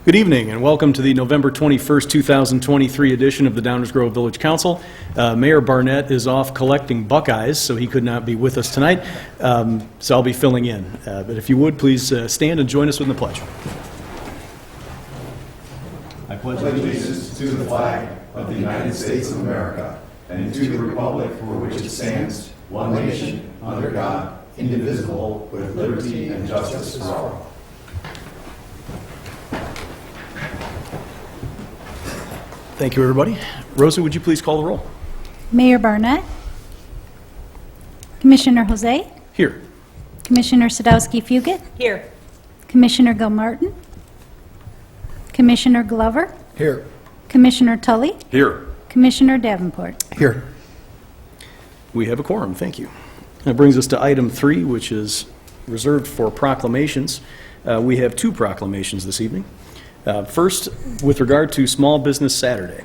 Good evening and welcome to the November 21st, 2023 edition of the Downers Grove Village Council. Mayor Barnett is off collecting Buckeyes, so he could not be with us tonight, so I'll be filling in. But if you would, please stand and join us in the pledge. I pledge allegiance to the flag of the United States of America and to the republic for which it stands, one nation, under God, indivisible, with liberty and justice for all. Thank you, everybody. Rosa, would you please call the roll? Mayor Barnett. Commissioner Jose. Here. Commissioner Sadowski-Fugit. Here. Commissioner Gilmartin. Commissioner Glover. Here. Commissioner Tully. Here. Commissioner Davenport. Here. We have a quorum. Thank you. That brings us to item 3, which is reserved for proclamations. We have 2 proclamations this evening. First, with regard to Small Business Saturday.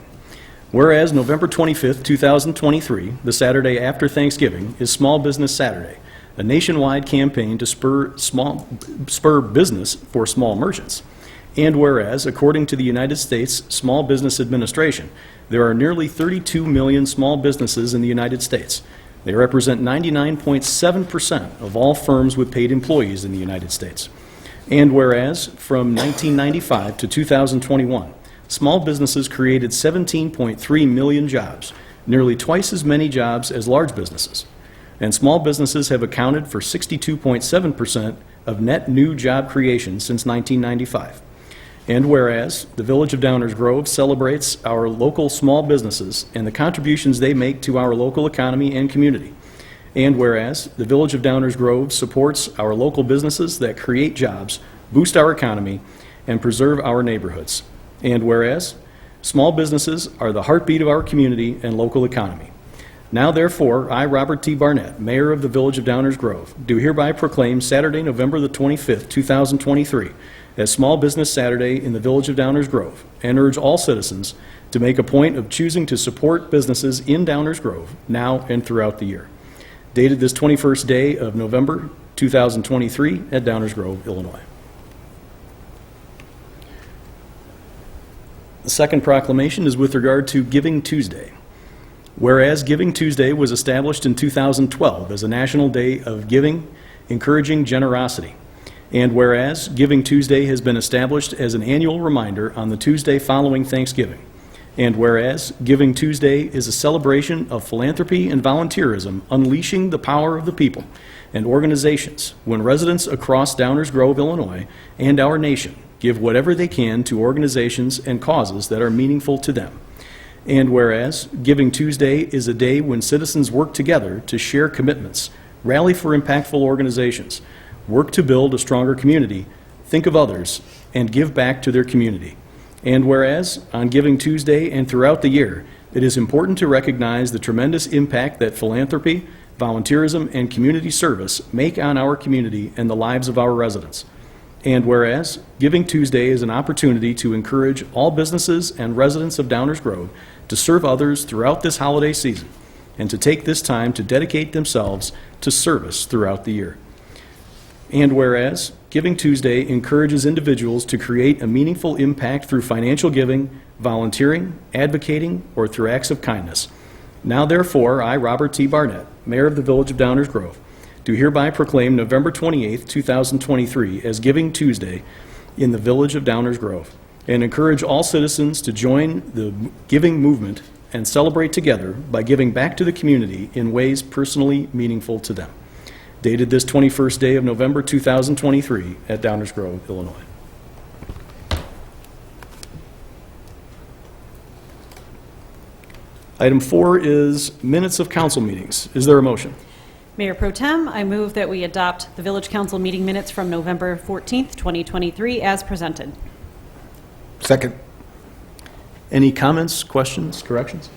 Whereas November 25th, 2023, the Saturday after Thanksgiving, is Small Business Saturday, a nationwide campaign to spur business for small merchants. And whereas, according to the United States Small Business Administration, there are nearly 32 million small businesses in the United States. They represent 99.7% of all firms with paid employees in the United States. And whereas, from 1995 to 2021, small businesses created 17.3 million jobs, nearly twice as many jobs as large businesses. And small businesses have accounted for 62.7% of net new job creation since 1995. And whereas, the Village of Downers Grove celebrates our local small businesses and the contributions they make to our local economy and community. And whereas, the Village of Downers Grove supports our local businesses that create jobs, boost our economy, and preserve our neighborhoods. And whereas, small businesses are the heartbeat of our community and local economy. Now therefore, I, Robert T. Barnett, Mayor of the Village of Downers Grove, do hereby proclaim Saturday, November the 25th, 2023, as Small Business Saturday in the Village of Downers Grove, and urge all citizens to make a point of choosing to support businesses in Downers Grove now and throughout the year. Dated this 21st day of November 2023 at Downers Grove, Illinois. The second proclamation is with regard to Giving Tuesday. Whereas Giving Tuesday was established in 2012 as a national day of giving, encouraging generosity. And whereas Giving Tuesday has been established as an annual reminder on the Tuesday following Thanksgiving. And whereas Giving Tuesday is a celebration of philanthropy and volunteerism, unleashing the power of the people and organizations when residents across Downers Grove, Illinois, and our nation give whatever they can to organizations and causes that are meaningful to them. And whereas Giving Tuesday is a day when citizens work together to share commitments, rally for impactful organizations, work to build a stronger community, think of others, and give back to their community. And whereas, on Giving Tuesday and throughout the year, it is important to recognize the tremendous impact that philanthropy, volunteerism, and community service make on our community and the lives of our residents. And whereas, Giving Tuesday is an opportunity to encourage all businesses and residents of Downers Grove to serve others throughout this holiday season, and to take this time to dedicate themselves to service throughout the year. And whereas, Giving Tuesday encourages individuals to create a meaningful impact through financial giving, volunteering, advocating, or through acts of kindness. Now therefore, I, Robert T. Barnett, Mayor of the Village of Downers Grove, do hereby proclaim November 28th, 2023 as Giving Tuesday in the Village of Downers Grove, and encourage all citizens to join the giving movement and celebrate together by giving back to the community in ways personally meaningful to them. Dated this 21st day of November 2023 at Downers Grove, Illinois. Item 4 is minutes of council meetings. Is there a motion? Mayor Pro Tem, I move that we adopt the Village Council meeting minutes from November 14th, 2023 as presented. Second. Any comments, questions, corrections?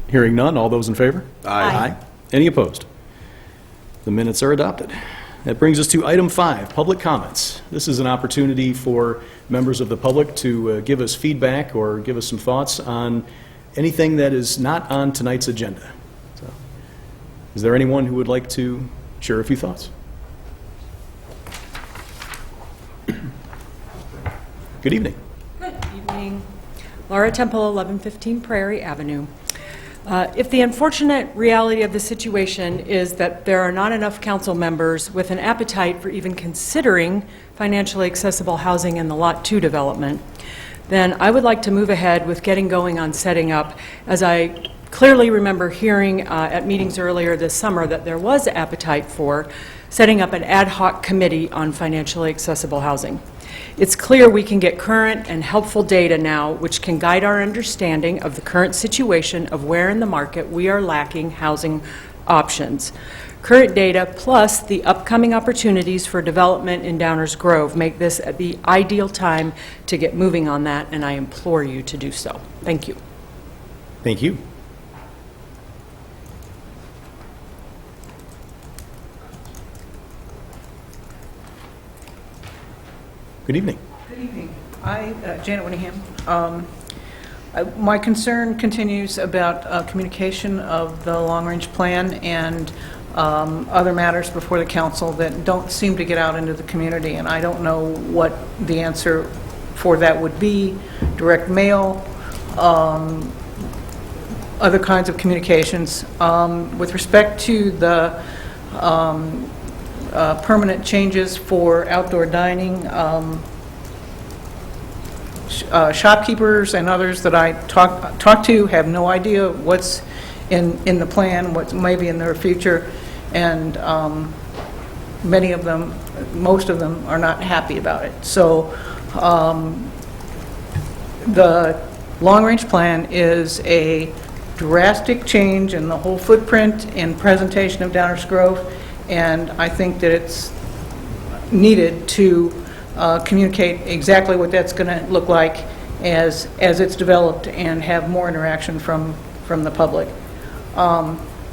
Hearing none, all those in favor? Aye. Any opposed? The minutes are adopted. That brings us to item 5, public comments. This is an opportunity for members of the public to give us feedback or give us some thoughts on anything that is not on tonight's agenda. So, is there anyone who would like to share a few thoughts? Good evening. Good evening. Laura Temple, 1115 Prairie Avenue. If the unfortunate reality of the situation is that there are not enough council members with an appetite for even considering financially accessible housing in the Lot 2 development, then I would like to move ahead with getting going on setting up, as I clearly remember hearing at meetings earlier this summer that there was appetite for setting up an ad hoc committee on financially accessible housing. It's clear we can get current and helpful data now which can guide our understanding of the current situation of where in the market we are lacking housing options. Current data plus the upcoming opportunities for development in Downers Grove make this the ideal time to get moving on that, and I implore you to do so. Thank you. Thank you. Good evening. Good evening. Janet Winningham. My concern continues about communication of the long-range plan and other matters before the council that don't seem to get out into the community, and I don't know what the answer for that would be. Direct mail, other kinds of communications. With respect to the permanent changes for outdoor dining, shopkeepers and others that I talk to have no idea what's in the plan, what may be in their future, and many of them, most of them, are not happy about it. So the long-range plan is a drastic change in the whole footprint and presentation of Downers Grove, and I think that it's needed to communicate exactly what that's going to look like as it's developed and have more interaction from the public.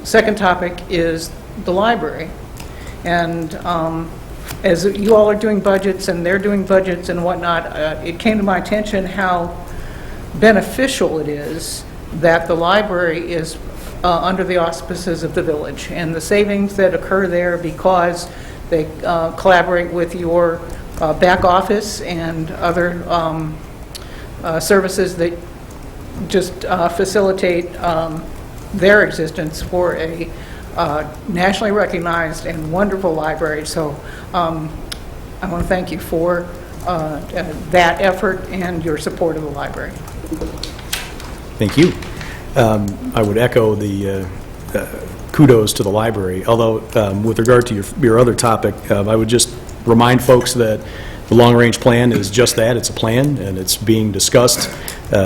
Second topic is the library. And as you all are doing budgets and they're doing budgets and whatnot, it came to my attention how beneficial it is that the library is under the auspices of the village, and the savings that occur there because they collaborate with your back office and other services that just facilitate their existence for a nationally recognized and wonderful library. So I want to thank you for that effort and your support of the library. Thank you. I would echo the kudos to the library, although with regard to your other topic, I would just remind folks that the long-range plan is just that. It's a plan, and it's being discussed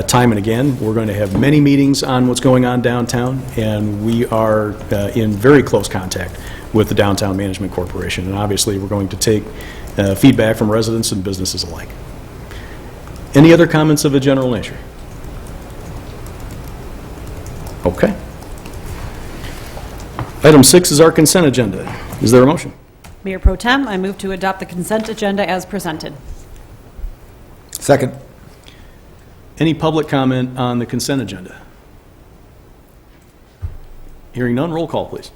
time and again. We're going to have many meetings on what's going on downtown, and we are in very close contact with the Downtown Management Corporation, and obviously we're going to take feedback from residents and businesses alike. Any other comments of a general nature? Okay. Item 6 is our consent agenda. Is there a motion? Mayor Pro Tem, I move to adopt the consent agenda as presented. Second. Any public comment on the consent agenda? Hearing none, roll call, please.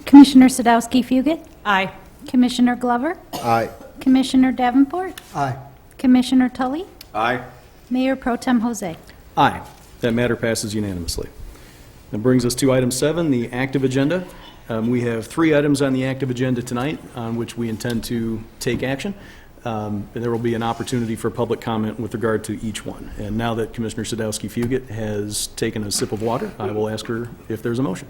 Commissioner Sadowski-Fugit, Aye. Commissioner Glover, Aye. Commissioner Davenport, Aye. Commissioner Tully, Aye. Mayor Pro Tem Jose. Aye. That matter passes unanimously. That brings us to item 7, the active agenda. We have 3 items on the active agenda tonight on which we intend to take action. And there will be an opportunity for public comment with regard to each one. And now that Commissioner Sadowski-Fugit has taken a sip of water, I will ask her if there's a motion.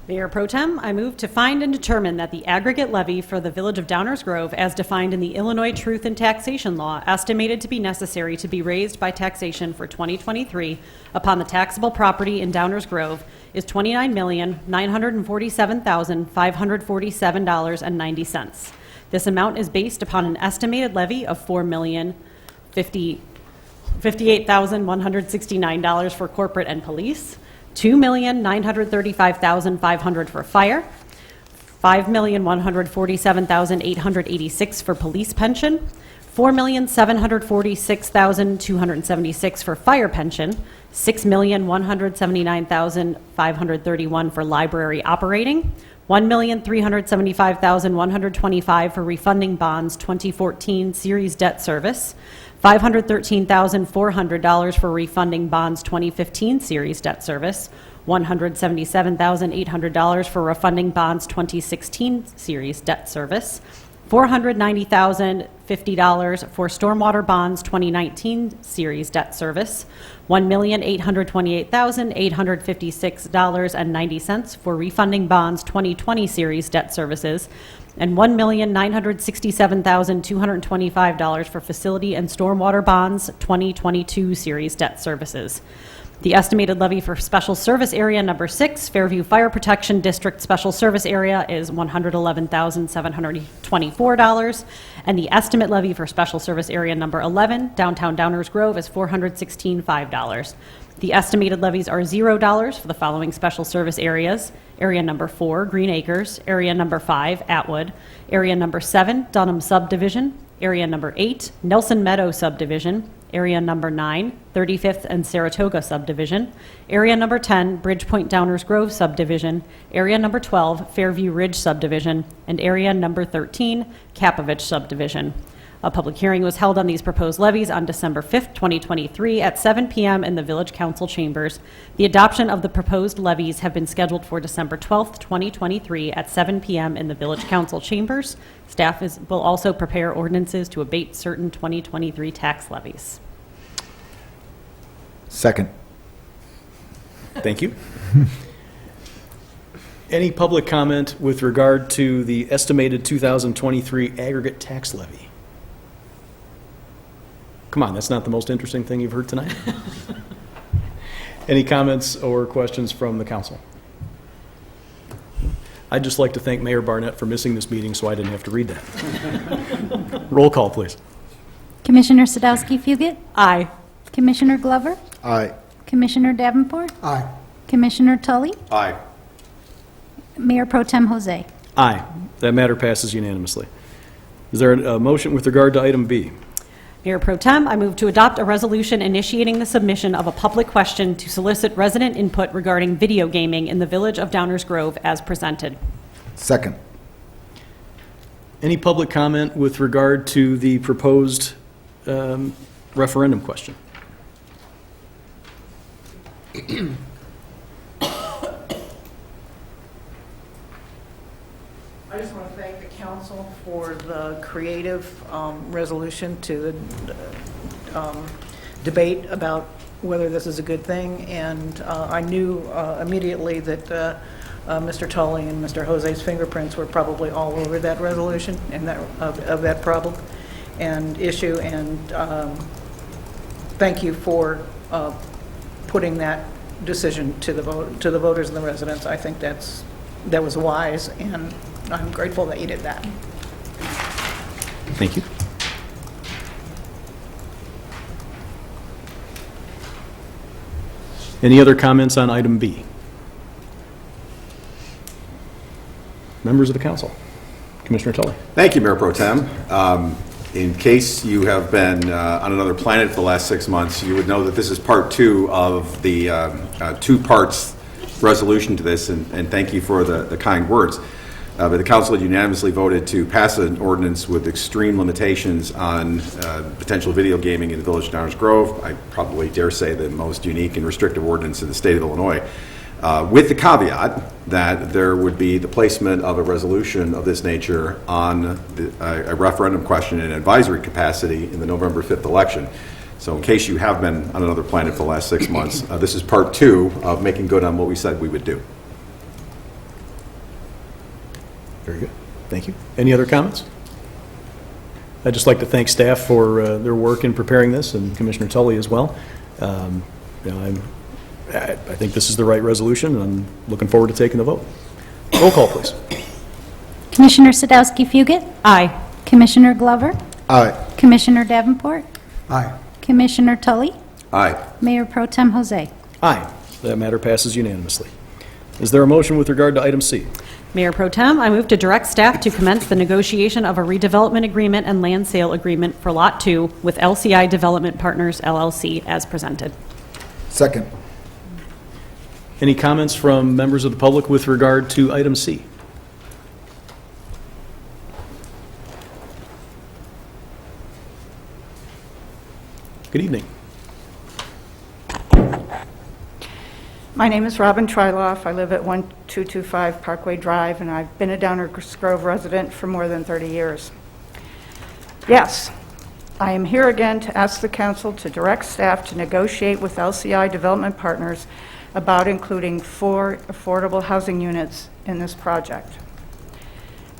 Mayor Pro Tem, I move to find and determine that the aggregate levy for the Village of Downers Grove, as defined in the Illinois Truth in Taxation Law, estimated to be necessary to be raised by taxation for 2023 upon the taxable property in Downers Grove, is $29,947,547.90. This amount is based upon an estimated levy of $4,058,169 for corporate and police, $2,935,500 for fire, $5,147,886 for police pension, $4,746,276 for fire pension, $6,179,531 for library operating, $1,375,125 for refunding bonds 2014 series debt service, $513,400 for refunding bonds 2015 series debt service, $177,800 for refunding bonds 2016 series debt service, $490,050 for stormwater bonds 2019 series debt service, $1,828,856.90 for refunding bonds 2020 series debt services, and $1,967,225 for facility and stormwater bonds 2022 series debt services. The estimated levy for Special Service Area Number 6, Fairview Fire Protection District Special Service Area, is $111,724, and the estimate levy for Special Service Area Number 11, Downtown Downers Grove, is $416,500. The estimated levies are $0 for the following special service areas: Area Number 4, Green Acres; Area Number 5, Atwood; Area Number 7, Dunham Subdivision; Area Number 8, Nelson Meadow Subdivision; Area Number 9, 35th and Saratoga Subdivision; Area Number 10, Bridgepoint Downers Grove Subdivision; Area Number 12, Fairview Ridge Subdivision; and Area Number 13, Kapovich Subdivision. A public hearing was held on these proposed levies on December 5th, 2023, at 7 p.m. in the Village Council chambers. The adoption of the proposed levies have been scheduled for December 12th, 2023, at 7 p.m. in the Village Council chambers. Staff will also prepare ordinances to abate certain 2023 tax levies. Second. Thank you. Any public comment with regard to the estimated 2023 aggregate tax levy? Come on, that's not the most interesting thing you've heard tonight. Any comments or questions from the council? I'd just like to thank Mayor Barnett for missing this meeting so I didn't have to read that. Roll call, please. Commissioner Sadowski-Fugit? Aye. Commissioner Glover? Aye. Commissioner Davenport? Aye. Commissioner Tully? Aye. Mayor Pro Tem Jose? Aye. That matter passes unanimously. Is there a motion with regard to item B? Mayor Pro Tem, I move to adopt a resolution initiating the submission of a public question to solicit resident input regarding video gaming in the Village of Downers Grove as presented. Second. Any public comment with regard to the proposed referendum question? I just want to thank the council for the creative resolution to debate about whether this is a good thing, and I knew immediately that Mr. Tully and Mr. Jose's fingerprints were probably all over that resolution and that of that problem and issue, and thank you for putting that decision to the voters and the residents. I think that was wise, and I'm grateful that you did that. Thank you. Any other comments on item B? Members of the council. Commissioner Tully. Thank you, Mayor Pro Tem. In case you have been on another planet for the last 6 months, you would know that this is part 2 of the 2 parts resolution to this, and thank you for the kind words. But the council unanimously voted to pass an ordinance with extreme limitations on potential video gaming in the Village of Downers Grove. I probably dare say the most unique and restrictive ordinance in the state of Illinois, with the caveat that there would be the placement of a resolution of this nature on a referendum question in advisory capacity in the November 5th election. So in case you have been on another planet for the last 6 months, this is part 2 of making good on what we said we would do. Very good. Thank you. Any other comments? I'd just like to thank staff for their work in preparing this, and Commissioner Tully as well. I think this is the right resolution, and I'm looking forward to taking the vote. Roll call, please. Commissioner Sadowski-Fugit? Aye. Commissioner Glover? Aye. Commissioner Davenport? Aye. Commissioner Tully? Aye. Mayor Pro Tem Jose? Aye. That matter passes unanimously. Is there a motion with regard to item C? Mayor Pro Tem, I move to direct staff to commence the negotiation of a redevelopment agreement and land sale agreement for Lot 2 with LCI Development Partners, LLC, as presented. Second. Any comments from members of the public with regard to item C? Good evening. My name is Robin Tryloff. I live at 1225 Parkway Drive, and I've been a Downers Grove resident for more than 30 years. Yes, I am here again to ask the council to direct staff to negotiate with LCI Development Partners about including 4 affordable housing units in this project.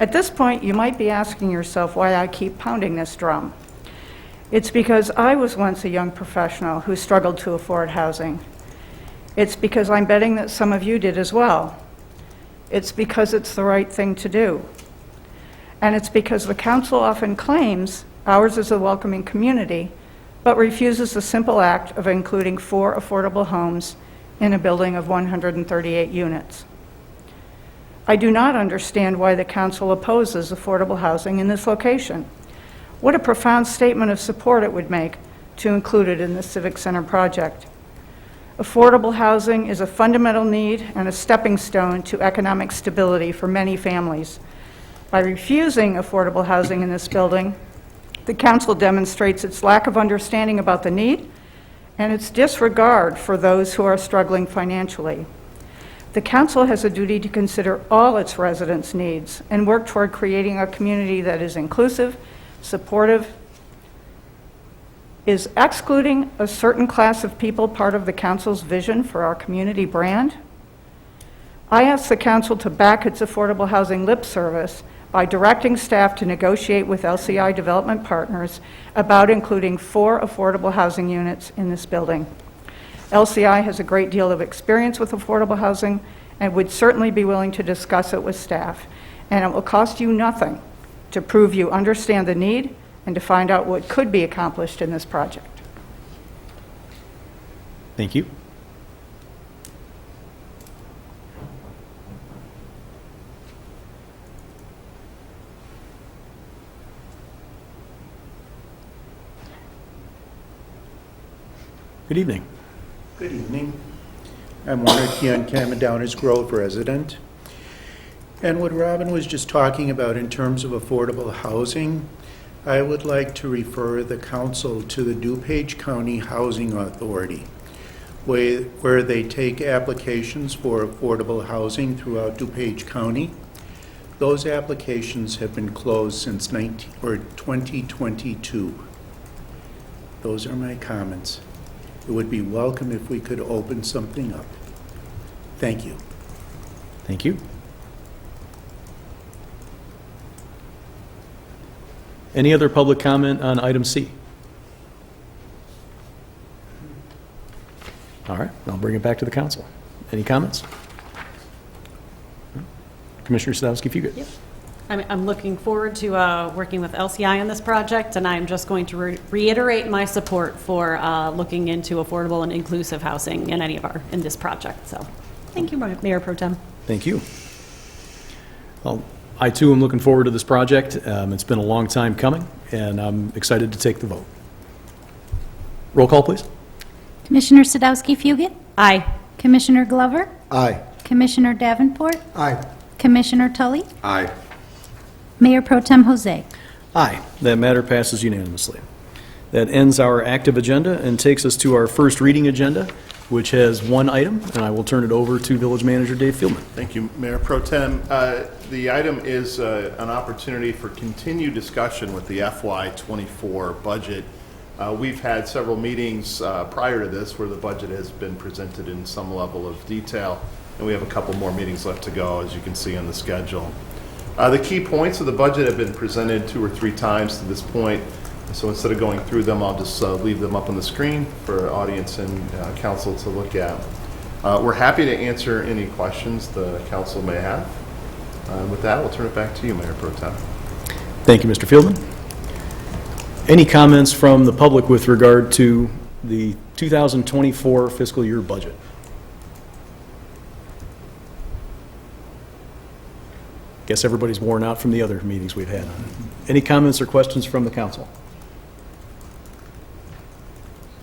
At this point, you might be asking yourself why I keep pounding this drum. It's because I was once a young professional who struggled to afford housing. It's because I'm betting that some of you did as well. It's because it's the right thing to do. And it's because the council often claims ours is a welcoming community, but refuses the simple act of including 4 affordable homes in a building of 138 units. I do not understand why the council opposes affordable housing in this location. What a profound statement of support it would make to include it in the Civic Center project. Affordable housing is a fundamental need and a stepping stone to economic stability for many families. By refusing affordable housing in this building, the council demonstrates its lack of understanding about the need and its disregard for those who are struggling financially. The council has a duty to consider all its residents' needs and work toward creating a community that is inclusive, supportive. Is excluding a certain class of people part of the council's vision for our community brand? I ask the council to back its affordable housing lip service by directing staff to negotiate with LCI Development Partners about including 4 affordable housing units in this building. LCI has a great deal of experience with affordable housing and would certainly be willing to discuss it with staff. And it will cost you nothing to prove you understand the need and to find out what could be accomplished in this project. Thank you. Good evening. Good evening. I'm Warner Kianke. I'm a Downers Grove resident. And what Robin was just talking about in terms of affordable housing, I would like to refer the council to the DuPage County Housing Authority, where they take applications for affordable housing throughout DuPage County. Those applications have been closed since 2022. Those are my comments. It would be welcome if we could open something up. Thank you. Thank you. Any other public comment on item C? All right, I'll bring it back to the council. Any comments? Commissioner Sadowski-Fugit. Yep. I'm looking forward to working with LCI on this project, and I'm just going to reiterate my support for looking into affordable and inclusive housing in this project. So, thank you, Mayor Pro Tem. Thank you. Well, I too am looking forward to this project. It's been a long time coming, and I'm excited to take the vote. Roll call, please. Commissioner Sadowski-Fugit? Aye. Commissioner Glover? Aye. Commissioner Davenport? Aye. Commissioner Tully? Aye. Mayor Pro Tem Jose? Aye. That matter passes unanimously. That ends our active agenda and takes us to our first reading agenda, which has one item, and I will turn it over to Village Manager Dave Fieldman. Thank you, Mayor Pro Tem. The item is an opportunity for continued discussion with the FY24 budget. We've had several meetings prior to this where the budget has been presented in some level of detail, and we have a couple more meetings left to go, as you can see on the schedule. The key points of the budget have been presented 2 or 3 times to this point, so instead of going through them, I'll just leave them up on the screen for audience and council to look at. We're happy to answer any questions the council may have. With that, I'll turn it back to you, Mayor Pro Tem. Thank you, Mr. Fieldman. Any comments from the public with regard to the 2024 fiscal year budget? Guess everybody's worn out from the other meetings we've had. Any comments or questions from the council?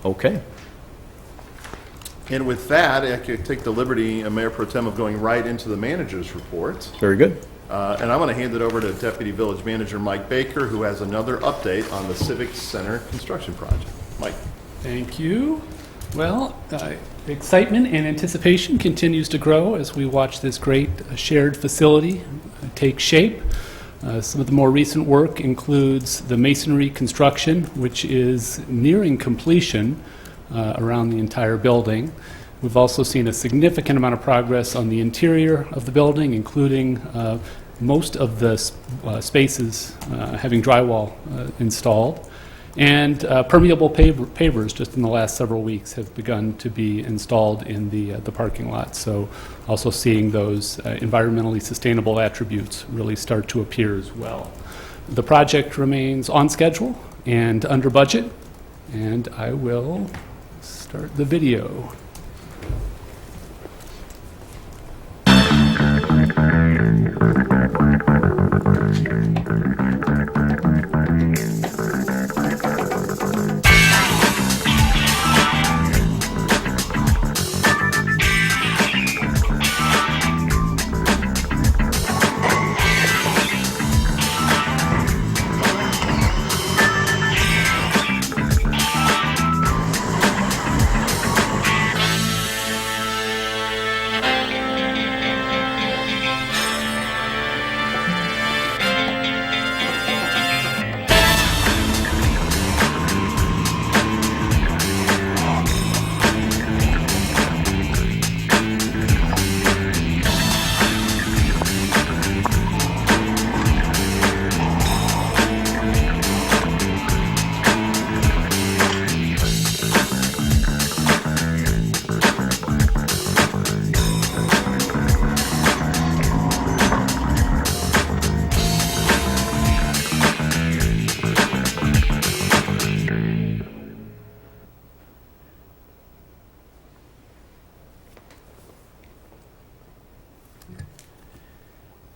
Okay. And with that, I could take the liberty, Mayor Pro Tem, of going right into the manager's report. Very good. And I'm going to hand it over to Deputy Village Manager Mike Baker, who has another update on the Civic Center construction project. Mike. Thank you. Well, excitement and anticipation continues to grow as we watch this great shared facility take shape. Some of the more recent work includes the masonry construction, which is nearing completion around the entire building. We've also seen a significant amount of progress on the interior of the building, including most of the spaces having drywall installed. And permeable pavers just in the last several weeks have begun to be installed in the parking lot. So also seeing those environmentally sustainable attributes really start to appear as well. The project remains on schedule and under budget, and I will start the video.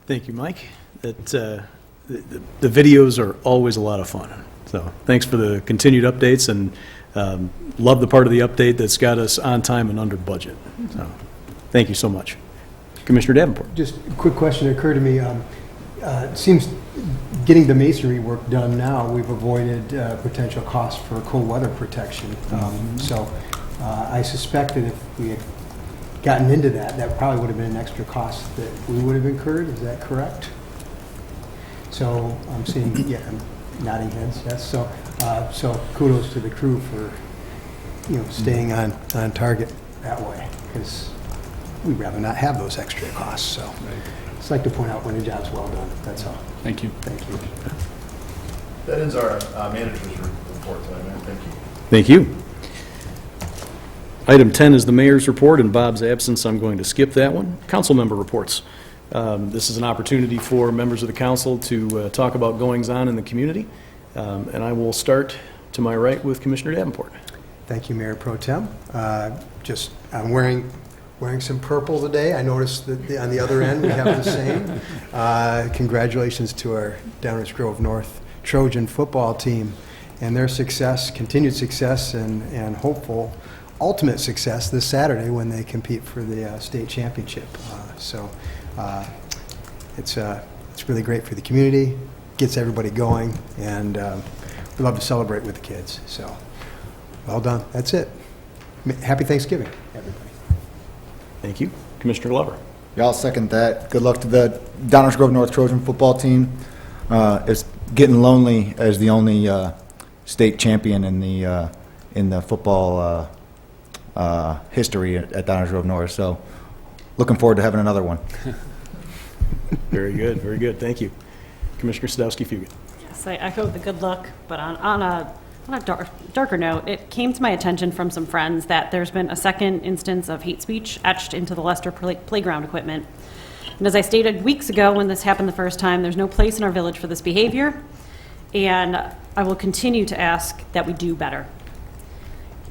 Thank you, Mike. The videos are always a lot of fun. So thanks for the continued updates, and love the part of the update that's got us on time and under budget. So thank you so much. Commissioner Davenport. Just a quick question occurred to me. It seems getting the masonry work done now, we've avoided potential costs for cold weather protection. So I suspect that if we had gotten into that, that probably would have been an extra cost that we would have incurred. Is that correct? So I'm seeing, yeah, I'm nodding heads, yes. So so kudos to the crew for, staying on target that way, because we'd rather not have those extra costs. So I'd just like to point out when the job's well done. That's all. Thank you. Thank you. That ends our manager's report tonight, man. Thank you. Thank you. Item 10 is the mayor's report. In Bob's absence, I'm going to skip that one. Council member reports. This is an opportunity for members of the council to talk about goings-on in the community. And I will start to my right with Commissioner Davenport. Thank you, Mayor Pro Tem. I'm wearing some purple today. I noticed that on the other end we have the same. Congratulations to our Downers Grove North Trojan football team and their success, continued success, and hopeful ultimate success this Saturday when they compete for the state championship. It's really great for the community, gets everybody going, and we love to celebrate with the kids. So, well done. That's it. Happy Thanksgiving, everybody. Thank you. Commissioner Glover. Yeah, I'll second that. Good luck to the Downers Grove North Trojan football team. It's getting lonely as the only state champion in the football history at Downers Grove North. So, looking forward to having another one. Very good, very good. Thank you. Commissioner Sadowski-Fugit. Yes, I echo the good luck, but on a darker note, it came to my attention from some friends that there's been a second instance of hate speech etched into the Lester playground equipment. And as I stated weeks ago when this happened the first time, there's no place in our village for this behavior, and I will continue to ask that we do better.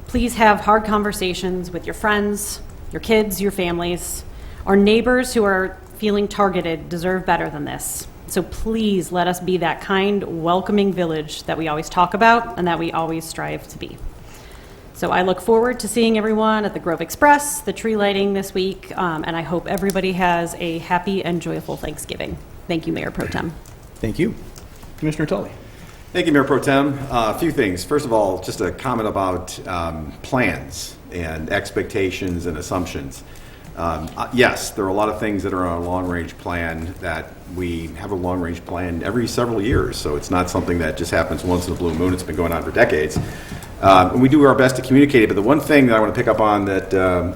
Please have hard conversations with your friends, your kids, your families. Our neighbors who are feeling targeted deserve better than this. So please let us be that kind, welcoming village that we always talk about and that we always strive to be. So I look forward to seeing everyone at the Grove Express, the tree lighting this week, and I hope everybody has a happy and joyful Thanksgiving. Thank you, Mayor Pro Tem. Thank you. Commissioner Tully. Thank you, Mayor Pro Tem. A few things. First of all, just a comment about plans and expectations and assumptions. Yes, there are a lot of things that are on a long-range plan that we have a long-range plan every several years, so it's not something that just happens once in a blue moon. It's been going on for decades. And we do our best to communicate it, but the one thing that I want to pick up on that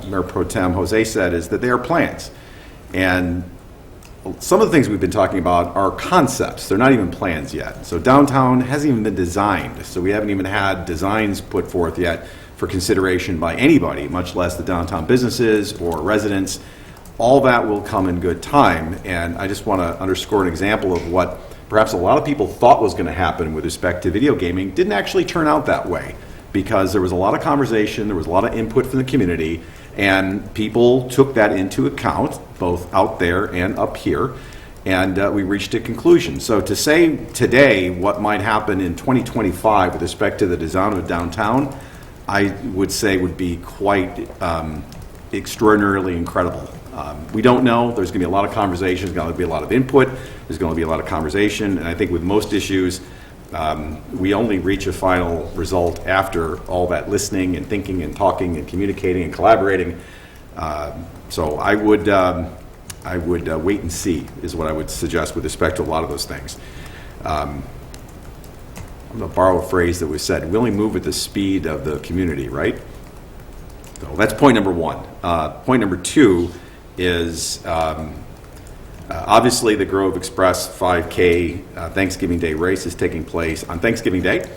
Mayor Pro Tem Jose said is that they are plans. And some of the things we've been talking about are concepts. They're not even plans yet. So downtown hasn't even been designed, so we haven't even had designs put forth yet for consideration by anybody, much less the downtown businesses or residents. All that will come in good time, and I just want to underscore an example of what perhaps a lot of people thought was going to happen with respect to video gaming. Didn't actually turn out that way, because there was a lot of conversation, there was a lot of input from the community, and people took that into account, both out there and up here, and we reached a conclusion. So to say today what might happen in 2025 with respect to the design of downtown, I would say would be quite extraordinarily incredible. We don't know. There's going to be a lot of conversation. There's going to be a lot of input. There's going to be a lot of conversation. And I think with most issues, we only reach a final result after all that listening and thinking and talking and communicating and collaborating. So I would wait and see is what I would suggest with respect to a lot of those things. I'm going to borrow a phrase that was said, we only move at the speed of the community, right? So that's point number one. Point number two is obviously the Grove Express 5K Thanksgiving Day race is taking place on Thanksgiving Day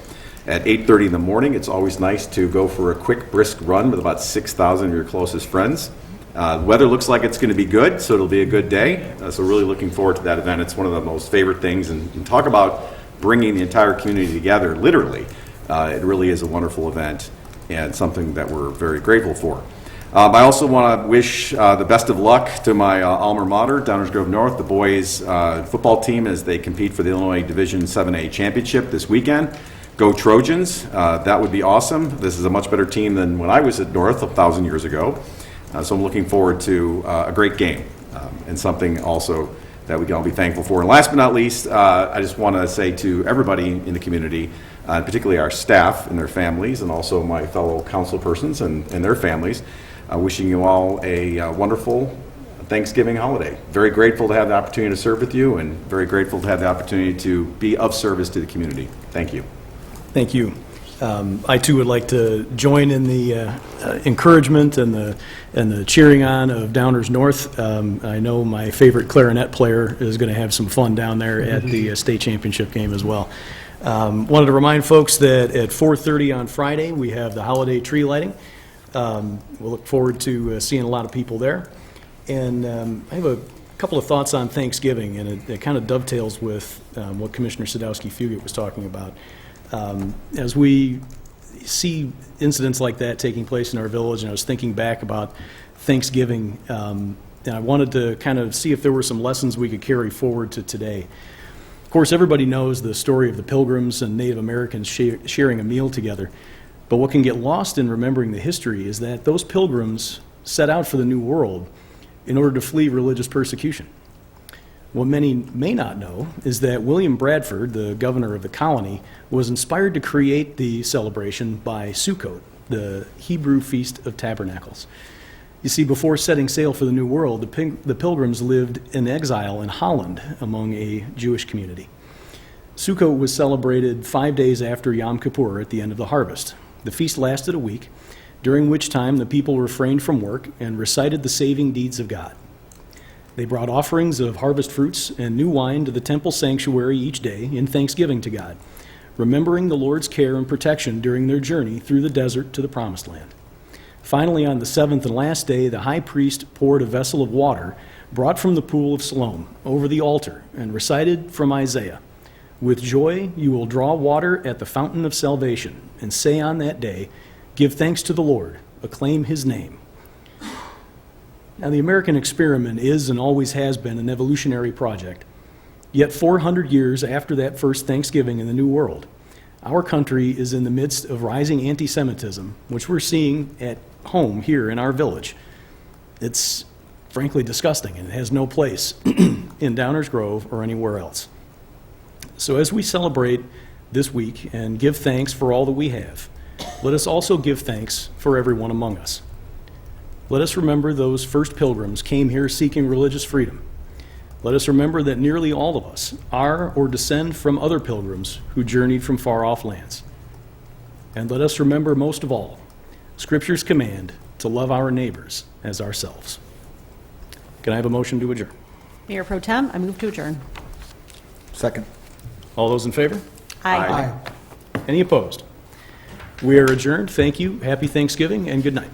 at 8:30 in the morning. It's always nice to go for a quick, brisk run with about 6,000 of your closest friends. The weather looks like it's going to be good, so it'll be a good day. So really looking forward to that event. It's one of the most favorite things, and talk about bringing the entire community together, literally. It really is a wonderful event and something that we're very grateful for. I also want to wish the best of luck to my alma mater, Downers Grove North, the boys football team, as they compete for the Illinois Division 7A championship this weekend. Go Trojans. That would be awesome. This is a much better team than when I was at North 1,000 years ago. So I'm looking forward to a great game and something also that we can all be thankful for. And last but not least, I just want to say to everybody in the community, particularly our staff and their families, and also my fellow council persons and their families, wishing you all a wonderful Thanksgiving holiday. Very grateful to have the opportunity to serve with you, and very grateful to have the opportunity to be of service to the community. Thank you. Thank you. I too would like to join in the encouragement and the cheering on of Downers North. I know my favorite clarinet player is going to have some fun down there at the state championship game as well. Wanted to remind folks that at 4:30 on Friday we have the holiday tree lighting. We'll look forward to seeing a lot of people there. And I have a couple of thoughts on Thanksgiving, and it kind of dovetails with what Commissioner Sadowski-Fugit was talking about. As we see incidents like that taking place in our village, and I was thinking back about Thanksgiving, and I wanted to kind of see if there were some lessons we could carry forward to today. Of course, everybody knows the story of the Pilgrims and Native Americans sharing a meal together. But what can get lost in remembering the history is that those Pilgrims set out for the New World in order to flee religious persecution. What many may not know is that William Bradford, the governor of the colony, was inspired to create the celebration by Sukkot, the Hebrew Feast of Tabernacles. You see, before setting sail for the New World, the Pilgrims lived in exile in Holland among a Jewish community. Sukkot was celebrated 5 days after Yom Kippur at the end of the harvest. The feast lasted a week, during which time the people refrained from work and recited the saving deeds of God. They brought offerings of harvest fruits and new wine to the temple sanctuary each day in thanksgiving to God, remembering the Lord's care and protection during their journey through the desert to the Promised Land. Finally, on the seventh and last day, the high priest poured a vessel of water brought from the pool of Siloam over the altar and recited from Isaiah, "With joy you will draw water at the fountain of salvation, and say on that day, give thanks to the Lord, acclaim his name." Now, the American experiment is and always has been an evolutionary project. Yet 400 years after that first Thanksgiving in the New World, our country is in the midst of rising anti-Semitism, which we're seeing at home here in our village. It's frankly disgusting, and it has no place in Downers Grove or anywhere else. So as we celebrate this week and give thanks for all that we have, let us also give thanks for everyone among us. Let us remember those first pilgrims came here seeking religious freedom. Let us remember that nearly all of us are or descend from other pilgrims who journeyed from far-off lands. And let us remember most of all Scripture's command to love our neighbors as ourselves. Can I have a motion to adjourn? Mayor Pro Tem, I move to adjourn. Second. All those in favor? Aye. Any opposed? We are adjourned. Thank you. Happy Thanksgiving and good night.